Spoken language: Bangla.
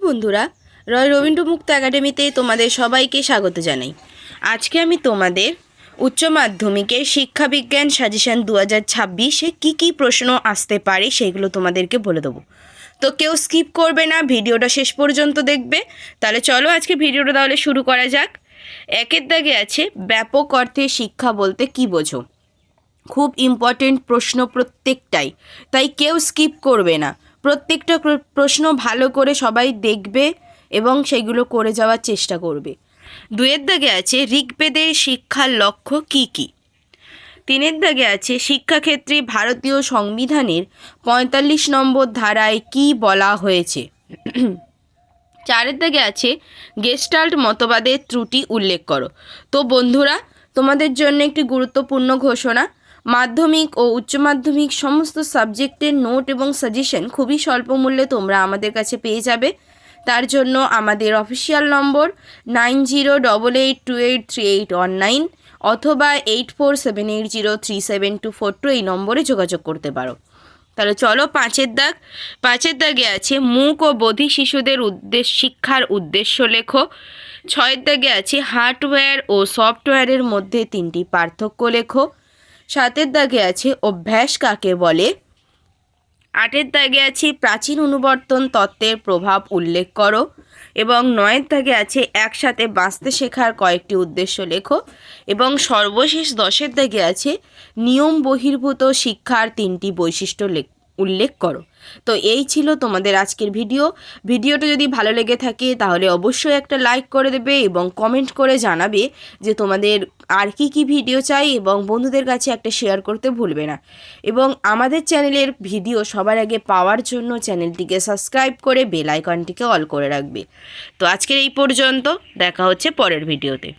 বন্ধুরা, রয় রবীন্দ্র মুক্ত একাডেমিতে তোমাদের সবাইকে স্বাগত জানাই। আজকে আমি তোমাদের উচ্চ মাধ্যমিকের শিক্ষাবিজ্ঞান সাজেশন 2026-এ কী প্রশ্ন আসতে পারে সেগুলো তোমাদেরকে বলে দেবো। তো কেউ স্কিপ করবে না, ভিডিওটা শেষ পর্যন্ত দেখবে। তাহলে চলো আজকে ভিডিওটা তাহলে শুরু করা যাক। একের দাগে আছে ব্যাপক অর্থে শিক্ষা বলতে কী বোঝো। খুব ইম্পর্টেন্ট প্রশ্ন প্রত্যেকটাই, তাই কেউ স্কিপ করবে না। প্রত্যেকটা প্রশ্ন ভালো করে সবাই দেখবে এবং সেগুলো করে যাওয়ার চেষ্টা করবে। দুয়ের দাগে আছে ঋগ্বেদের শিক্ষার লক্ষ্য কী কী। তিনের দাগে আছে শিক্ষাক্ষেত্রে ভারতীয় সংবিধানের 45 নম্বর ধারায় কী বলা হয়েছে। চারের দাগে আছে গেস্টাল্ট মতবাদের ত্রুটি উল্লেখ করো। তো বন্ধুরা, তোমাদের জন্য একটি গুরুত্বপূর্ণ ঘোষণা। মাধ্যমিক ও উচ্চ মাধ্যমিক সমস্ত সাবজেক্টের নোট এবং সাজেশন খুবই স্বল্প মূল্যে তোমরা আমাদের কাছে পেয়ে যাবে। তার জন্য আমাদের অফিসিয়াল নম্বর 9088283819 অথবা 8478037242 এই নম্বরে যোগাযোগ করতে পারো। তাহলে চলো পাঁচের দাগে আছে মূক ও বধির শিশুদের শিক্ষার উদ্দেশ্য লেখো। ছয়ের দাগে আছে হার্ডওয়্যার ও সফটওয়্যারের মধ্যে 3টি পার্থক্য লেখো। সাতের দাগে আছে অভ্যাস কাকে বলে। আটের দাগে আছে প্রাচীন অনুবর্তন তত্ত্বের প্রভাব উল্লেখ করো। এবং নয়ের দাগে আছে একসাথে বাঁচতে শেখার কয়েকটি উদ্দেশ্য লেখো। এবং সর্বশেষ 10এর দাগে আছে নিয়ম বহির্ভূত শিক্ষার 3টি বৈশিষ্ট্য উল্লেখ করো। তো এই ছিল তোমাদের আজকের ভিডিওটা যদি ভালো লেগে থাকে তাহলে অবশ্যই একটা লাইক করে দেবে এবং কমেন্ট করে জানাবে যে তোমাদের আর কি ভিডিও চাই, এবং বন্ধুদের কাছে একটা শেয়ার করতে ভুলবে না। এবং আমাদের চ্যানেলের ভিডিও সবার আগে পাওয়ার জন্য চ্যানেলটিকে সাবস্ক্রাইব করে বেল আইকনটিকে অল করে রাখবে। তো আজকের এই পর্যন্ত, দেখা হচ্ছে পরের ভিডিওতে।